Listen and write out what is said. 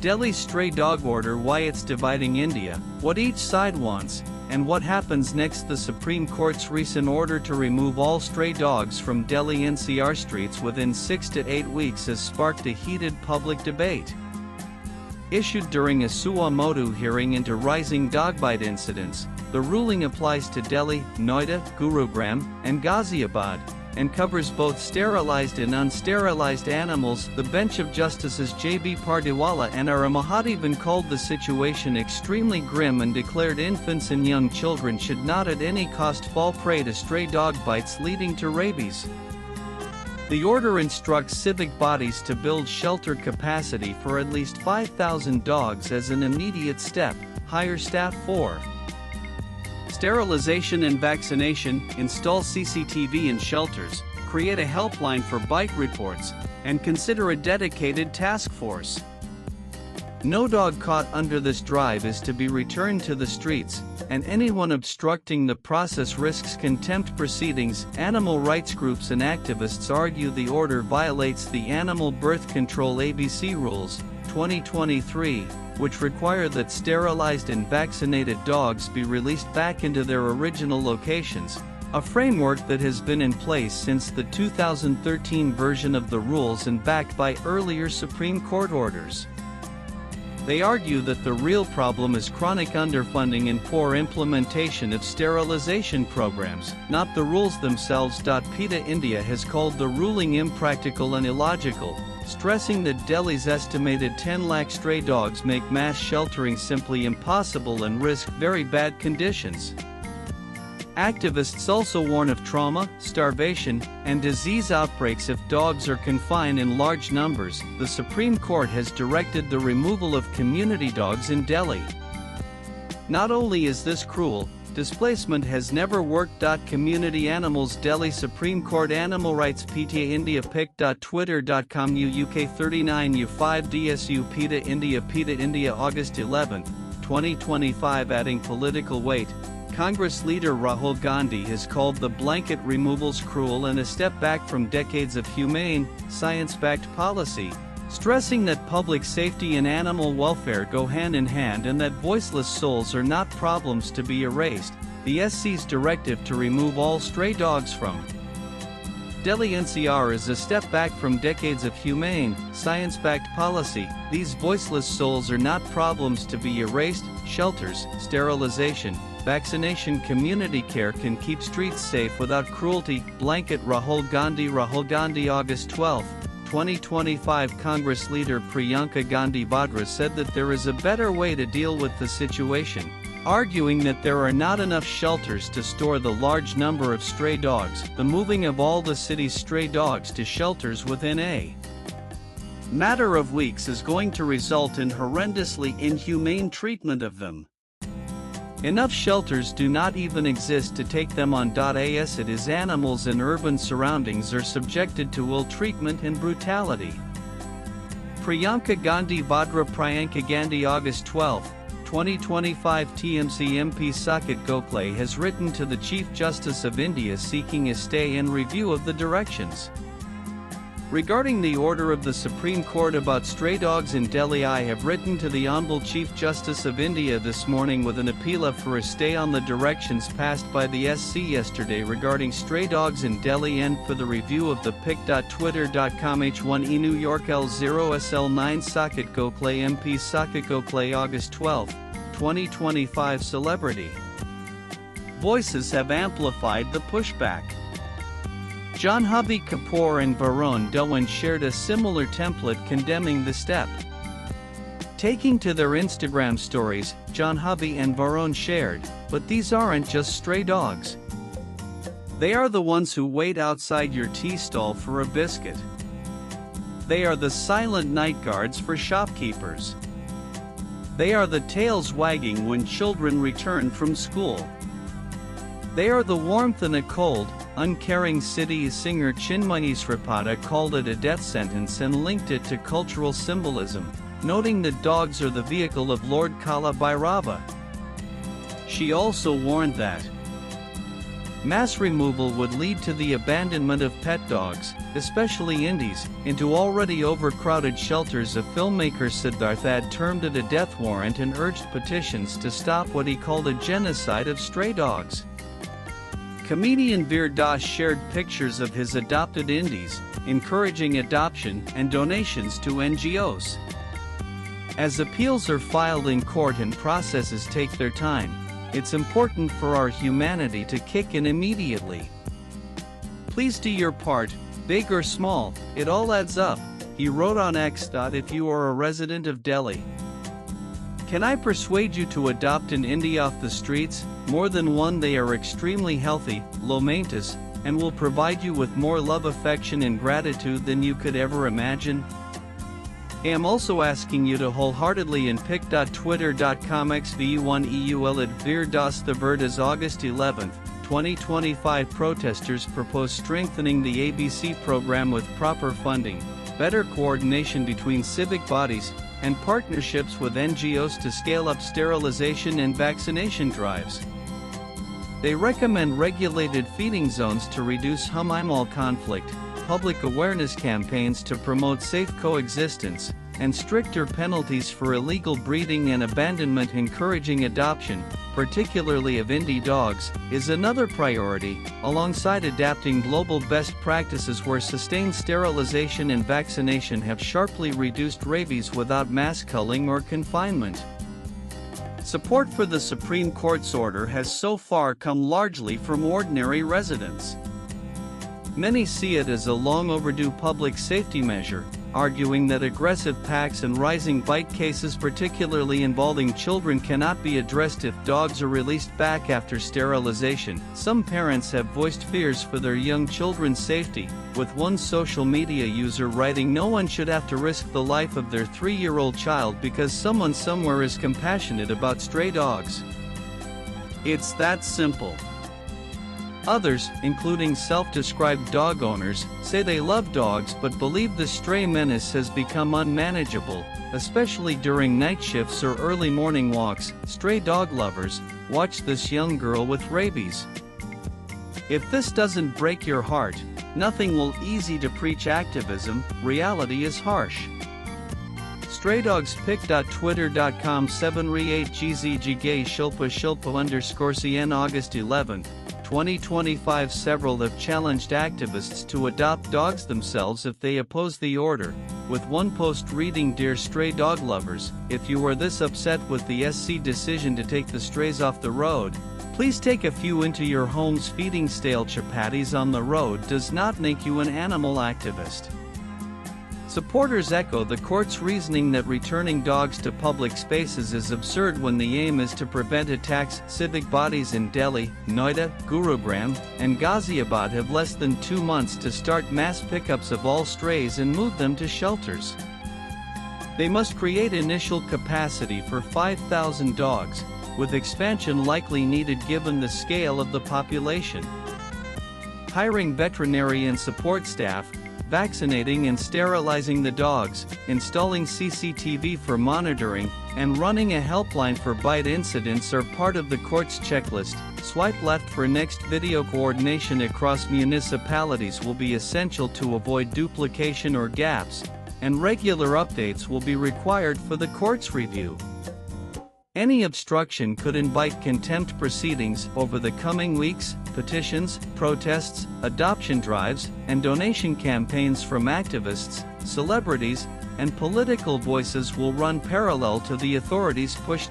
Delhi's stray dog order, why it's dividing India, what each side wants, and what happens next. The Supreme Court's recent order to remove all stray dogs from Delhi NCR streets within 6 to 8 weeks has sparked a heated public debate. Issued during a suo motu hearing into rising dogbite incidents, the ruling applies to Delhi, Noida, Gurugram, and Ghaziabad, and covers both sterilized and unsterilized animals. The bench of Justices J.B. Pardiwala and R. Mahadevan called the situation extremely grim and declared infants and young children should not at any cost fall prey to stray dog bites leading to rabies. The order instructs civic bodies to build shelter capacity for at least 5,000 dogs as an immediate step, hire staff for sterilization and vaccination, install CCTV in shelters, create a helpline for bite reports, and consider a dedicated task force. No dog caught under this drive is to be returned to the streets, and anyone obstructing the process risks contempt proceedings. Animal rights groups and activists argue the order violates the Animal Birth Control ABC rules, 2023, which require that sterilized and vaccinated dogs be released back into their original locations, a framework that has been in place since the 2013 version of the rules and backed by earlier Supreme Court orders. They argue that the real problem is chronic underfunding and poor implementation of sterilization programs, not the rules themselves. PETA India has called the ruling impractical and illogical, stressing that Delhi's estimated 10 lakh stray dogs make mass sheltering simply impossible and risk very bad conditions. Activists also warn of trauma, starvation, and disease outbreaks if dogs are confined in large numbers. The Supreme Court has directed the removal of community dogs in Delhi. Not only is this cruel, displacement has never worked. Community animals. Delhi Supreme Court Animal Rights PTA India pic.twitter.com UK 39 U5 DSU PETA India August 11, 2025. Adding political weight, Congress leader Rahul Gandhi has called the blanket removals cruel and a step back from decades of humane, science-backed policy, stressing that public safety and animal welfare go hand in hand and that voiceless souls are not problems to be erased. The SC's directive to remove all stray dogs from Delhi NCR is a step back from decades of humane, science-backed policy. These voiceless souls are not problems to be erased. Shelters, sterilization, vaccination, community care can keep streets safe without cruelty. Blanket Rahul Gandhi August 12, 2025. Congress leader Priyanka Gandhi Vadra said that there is a better way to deal with the situation, arguing that there are not enough shelters to store the large number of stray dogs. The moving of all the city's stray dogs to shelters within a matter of weeks is going to result in horrendously inhumane treatment of them. Enough shelters do not even exist to take them on. As it is, animals in urban surroundings are subjected to ill treatment and brutality. Priyanka Gandhi August 12, 2025. TMC MP Saket Gokhale has written to the Chief Justice of India seeking a stay and review of the directions regarding the order of the Supreme Court about stray dogs in Delhi. I have written to the Honorable Chief Justice of India this morning with an appeal for a stay on the directions passed by the SC yesterday regarding stray dogs in Delhi and for the review of the pic.twitter.com H1E New York L0SL9 Saket Gokhale MP Saket Gokhale August 12, 2025. Celebrity voices have amplified the pushback. Janhvi Kapoor and Varun Dhawan shared a similar template condemning the step. Taking to their Instagram stories, Janhvi and Varun shared, "But these aren't just stray dogs. They are the ones who wait outside your tea stall for a biscuit. They are the silent night guards for shopkeepers. They are the tails wagging when children return from school. They are the warmth in a cold, uncaring city." Singer Chinmayi Sripada called it a death sentence and linked it to cultural symbolism, noting that dogs are the vehicle of Lord Kala Bhairava. She also warned that Mass removal would lead to the abandonment of pet dogs, especially indies, into already overcrowded shelters. A filmmaker, Siddharth, had termed it a death warrant and urged petitions to stop what he called a genocide of stray dogs. Comedian Veer Das shared pictures of his adopted indies, encouraging adoption and donations to NGOs. As appeals are filed in court and processes take their time, it's important for our humanity to kick in immediately. Please do your part, big or small, it all adds up, he wrote on X. If you are a resident of Delhi, can I persuade you to adopt an indie off the streets? More than one. They are extremely healthy, low maintenance, and will provide you with more love, affection and gratitude than you could ever imagine. I am also asking you to wholeheartedly in pic.twitter.com/xvu1eul at Veer Das. The Verdas. August 11, 2025. Protesters propose strengthening the ABC program with proper funding, better coordination between civic bodies, and partnerships with NGOs to scale up sterilization and vaccination drives. They recommend regulated feeding zones to reduce animal conflict, public awareness campaigns to promote safe coexistence, and stricter penalties for illegal breeding and abandonment. Encouraging adoption, particularly of indie dogs, is another priority, alongside adapting global best practices where sustained sterilization and vaccination have sharply reduced rabies without mass culling or confinement. Support for the Supreme Court's order has so far come largely from ordinary residents. Many see it as a long overdue public safety measure, arguing that aggressive packs and rising bite cases, particularly involving children, cannot be addressed if dogs are released back after sterilization. Some parents have voiced fears for their young children's safety, with one social media user writing, "No one should have to risk the life of their 3-year-old child because someone somewhere is compassionate about stray dogs." It's that simple. Others, including self-described dog owners, say they love dogs but believe the stray menace has become unmanageable, especially during night shifts or early morning walks. Stray dog lovers, watch this young girl with rabies. If this doesn't break your heart, nothing will. Easy to preach activism, reality is harsh. Stray Dogs. pic.twitter.com/7re8gzgay Shilpa _cn August 11, 2025. Several have challenged activists to adopt dogs themselves if they oppose the order, with one post reading, "Dear stray dog lovers, if you are this upset with the SC decision to take the strays off the road, please take a few into your homes. Feeding stale chapatis on the road does not make you an animal activist." Supporters echo the court's reasoning that returning dogs to public spaces is absurd when the aim is to prevent attacks. Civic bodies in Delhi, Noida, Gurugram, and Ghaziabad have less than 2 months to start mass pickups of all strays and move them to shelters. They must create initial capacity for 5,000 dogs, with expansion likely needed given the scale of the population. Hiring veterinary and support staff, vaccinating and sterilizing the dogs, installing CCTV for monitoring, and running a helpline for bite incidents are part of the court's checklist. Swipe left for next video. Coordination across municipalities will be essential to avoid duplication or gaps, and regular updates will be required for the court's review. Any obstruction could invite contempt proceedings over the coming weeks. Petitions, protests, adoption drives, and donation campaigns from activists, celebrities, and political voices will run parallel to the authorities' push.